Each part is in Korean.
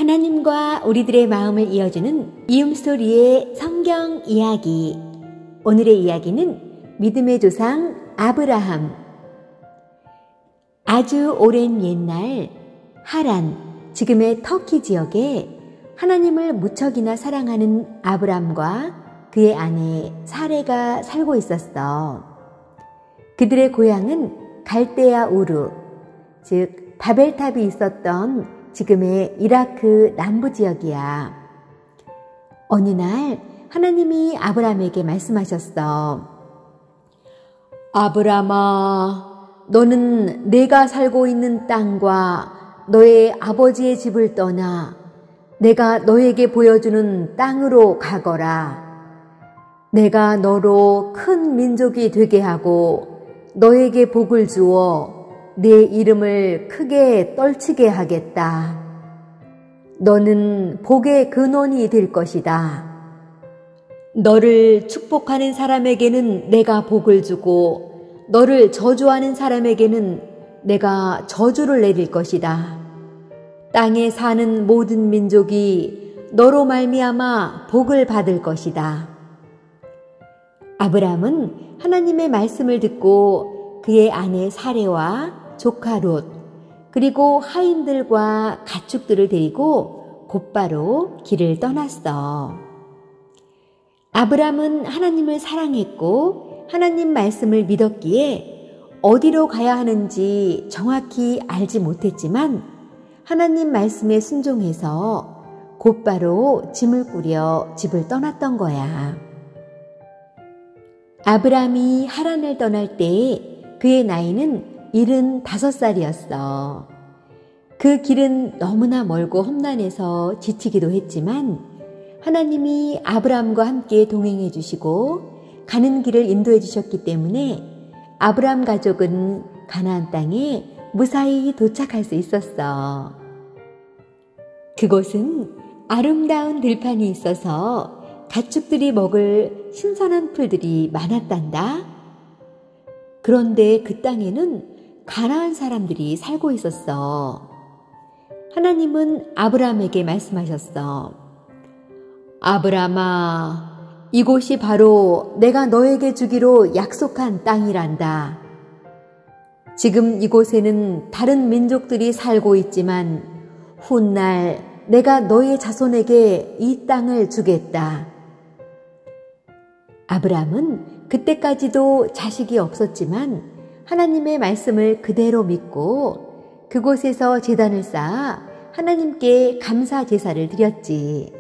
하나님과 우리들의 마음을 이어주는 이음소리의 성경 이야기. 오늘의 이야기는 믿음의 조상 아브라함. 아주 오랜 옛날 하란, 지금의 터키 지역에 하나님을 무척이나 사랑하는 아브람과 그의 아내 사레가 살고 있었어. 그들의 고향은 갈대아 우르, 즉 바벨탑이 있었던 지금의 이라크 남부 지역이야. 어느 날 하나님이 아브람에게 말씀하셨어. 아브람아, 너는 내가 살고 있는 땅과 너의 아버지의 집을 떠나 내가 너에게 보여주는 땅으로 가거라. 내가 너로 큰 민족이 되게 하고 너에게 복을 주어 내 이름을 크게 떨치게 하겠다. 너는 복의 근원이 될 것이다. 너를 축복하는 사람에게는 내가 복을 주고 너를 저주하는 사람에게는 내가 저주를 내릴 것이다. 땅에 사는 모든 민족이 너로 말미암아 복을 받을 것이다. 아브람은 하나님의 말씀을 듣고 그의 아내 사레와 조카 롯, 그리고 하인들과 가축들을 데리고 곧바로 길을 떠났어. 아브람은 하나님을 사랑했고 하나님 말씀을 믿었기에 어디로 가야 하는지 정확히 알지 못했지만 하나님 말씀에 순종해서 곧바로 짐을 꾸려 집을 떠났던 거야. 아브람이 하란을 떠날 때 그의 나이는 75살이었어. 그 길은 너무나 멀고 험난해서 지치기도 했지만 하나님이 아브람과 함께 동행해 주시고 가는 길을 인도해 주셨기 때문에 아브람 가족은 가나안 땅에 무사히 도착할 수 있었어. 그곳은 아름다운 들판이 있어서 가축들이 먹을 신선한 풀들이 많았단다. 그런데 그 땅에는 가나안 사람들이 살고 있었어. 하나님은 아브람에게 말씀하셨어. 아브람아, 이곳이 바로 내가 너에게 주기로 약속한 땅이란다. 지금 이곳에는 다른 민족들이 살고 있지만 훗날 내가 너의 자손에게 이 땅을 주겠다. 아브람은 그때까지도 자식이 없었지만 하나님의 말씀을 그대로 믿고 그곳에서 제단을 쌓아 하나님께 감사 제사를 드렸지.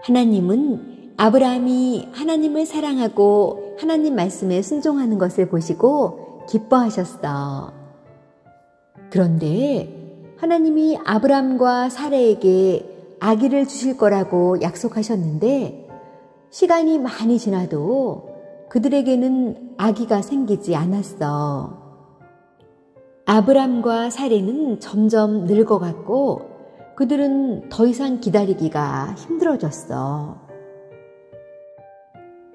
하나님은 아브라함이 하나님을 사랑하고 하나님 말씀에 순종하는 것을 보시고 기뻐하셨어. 그런데 하나님이 아브람과 사레에게 아기를 주실 거라고 약속하셨는데 시간이 많이 지나도 그들에게는 아기가 생기지 않았어. 아브람과 사레는 점점 늙어갔고 그들은 더 이상 기다리기가 힘들어졌어.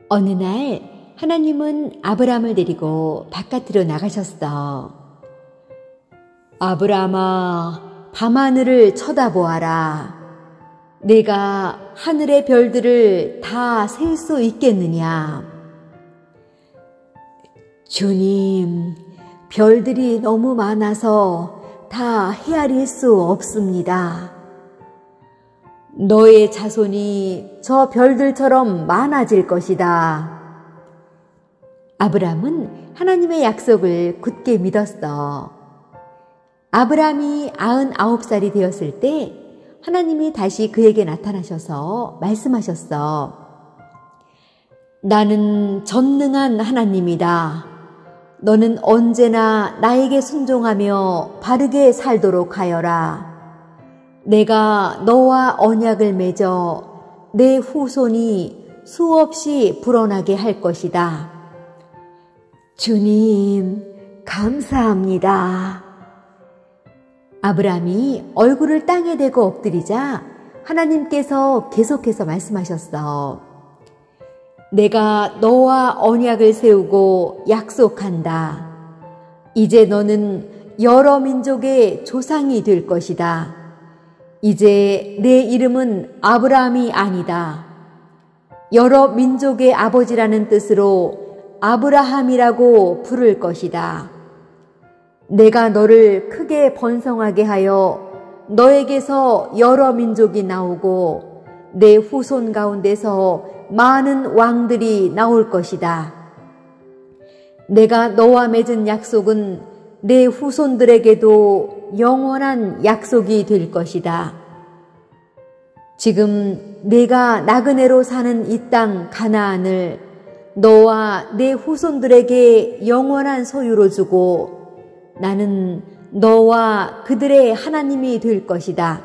어느 날 하나님은 아브람을 데리고 바깥으로 나가셨어. 아브람아, 밤하늘을 쳐다보아라. 내가 하늘의 별들을 다 셀 수 있겠느냐? 주님, 별들이 너무 많아서 다 헤아릴 수 없습니다. 너의 자손이 저 별들처럼 많아질 것이다. 아브람은 하나님의 약속을 굳게 믿었어. 아브람이 99살이 되었을 때 하나님이 다시 그에게 나타나셔서 말씀하셨어. 나는 전능한 하나님이다. 너는 언제나 나에게 순종하며 바르게 살도록 하여라. 내가 너와 언약을 맺어 내 후손이 수없이 불어나게 할 것이다. 주님, 감사합니다. 아브람이 얼굴을 땅에 대고 엎드리자 하나님께서 계속해서 말씀하셨어. 내가 너와 언약을 세우고 약속한다. 이제 너는 여러 민족의 조상이 될 것이다. 이제 내 이름은 아브라함이 아니다. 여러 민족의 아버지라는 뜻으로 아브라함이라고 부를 것이다. 내가 너를 크게 번성하게 하여 너에게서 여러 민족이 나오고 내 후손 가운데서 많은 왕들이 나올 것이다. 내가 너와 맺은 약속은 내 후손들에게도 영원한 약속이 될 것이다. 지금 내가 나그네로 사는 이 땅 가나안을 너와 내 후손들에게 영원한 소유로 주고 나는 너와 그들의 하나님이 될 것이다.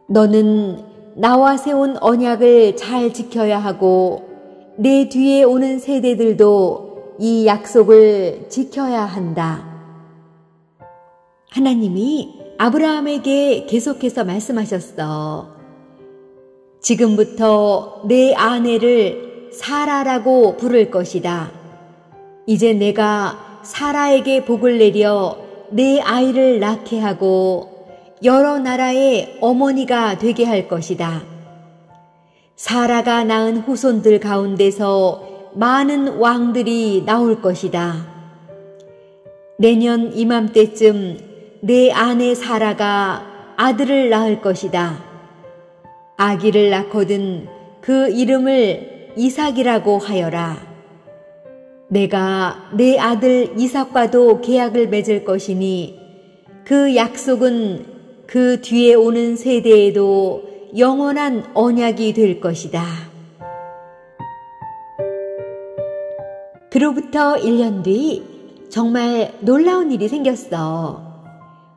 너는 나와 세운 언약을 잘 지켜야 하고 내 뒤에 오는 세대들도 이 약속을 지켜야 한다. 하나님이 아브라함에게 계속해서 말씀하셨어. 지금부터 내 아내를 사라라고 부를 것이다. 이제 내가 사라에게 복을 내려 내 아이를 낳게 하고 여러 나라의 어머니가 되게 할 것이다. 사라가 낳은 후손들 가운데서 많은 왕들이 나올 것이다. 내년 이맘때쯤 내 아내 사라가 아들을 낳을 것이다. 아기를 낳거든 그 이름을 이삭이라고 하여라. 내가 내 아들 이삭과도 계약을 맺을 것이니 그 약속은 그 뒤에 오는 세대에도 영원한 언약이 될 것이다. 그로부터 1년 뒤 정말 놀라운 일이 생겼어.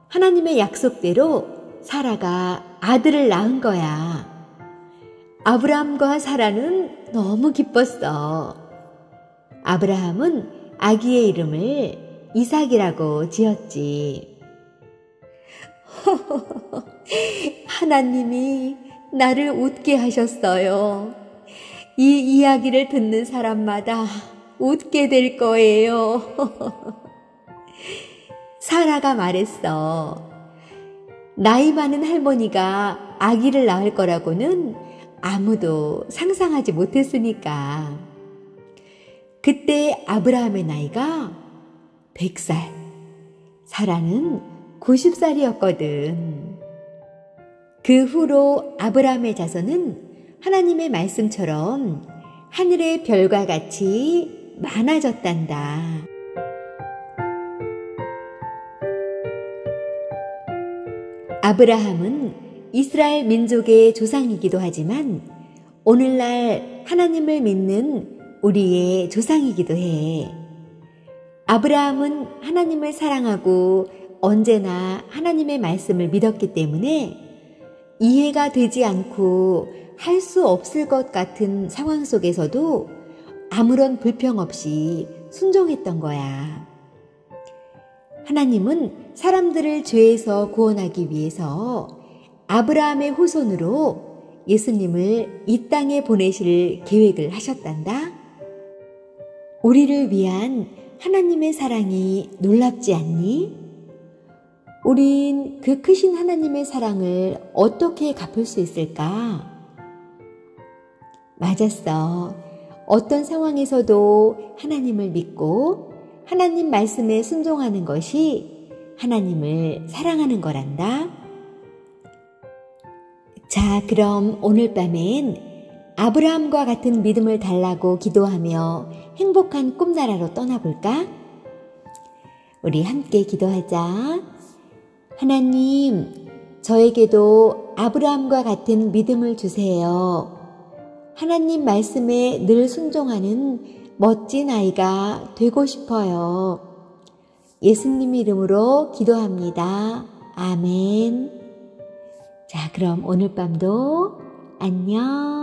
하나님의 약속대로 사라가 아들을 낳은 거야. 아브라함과 사라는 너무 기뻤어. 아브라함은 아기의 이름을 이삭이라고 지었지. 하나님이 나를 웃게 하셨어요. 이 이야기를 듣는 사람마다 웃게 될 거예요. 사라가 말했어. 나이 많은 할머니가 아기를 낳을 거라고는 아무도 상상하지 못했으니까. 그때 아브라함의 나이가 100살, 사라는 90살이었거든. 그 후로 아브라함의 자손은 하나님의 말씀처럼 하늘의 별과 같이 많아졌단다. 아브라함은 이스라엘 민족의 조상이기도 하지만 오늘날 하나님을 믿는 우리의 조상이기도 해. 아브라함은 하나님을 사랑하고 언제나 하나님의 말씀을 믿었기 때문에 이해가 되지 않고 할 수 없을 것 같은 상황 속에서도 아무런 불평 없이 순종했던 거야. 하나님은 사람들을 죄에서 구원하기 위해서 아브라함의 후손으로 예수님을 이 땅에 보내실 계획을 하셨단다. 우리를 위한 하나님의 사랑이 놀랍지 않니? 우린 그 크신 하나님의 사랑을 어떻게 갚을 수 있을까? 맞았어. 어떤 상황에서도 하나님을 믿고 하나님 말씀에 순종하는 것이 하나님을 사랑하는 거란다. 자, 그럼 오늘 밤엔 아브라함과 같은 믿음을 달라고 기도하며 행복한 꿈나라로 떠나볼까? 우리 함께 기도하자. 하나님, 저에게도 아브라함과 같은 믿음을 주세요. 하나님 말씀에 늘 순종하는 멋진 아이가 되고 싶어요. 예수님 이름으로 기도합니다. 아멘. 자, 그럼 오늘 밤도 안녕.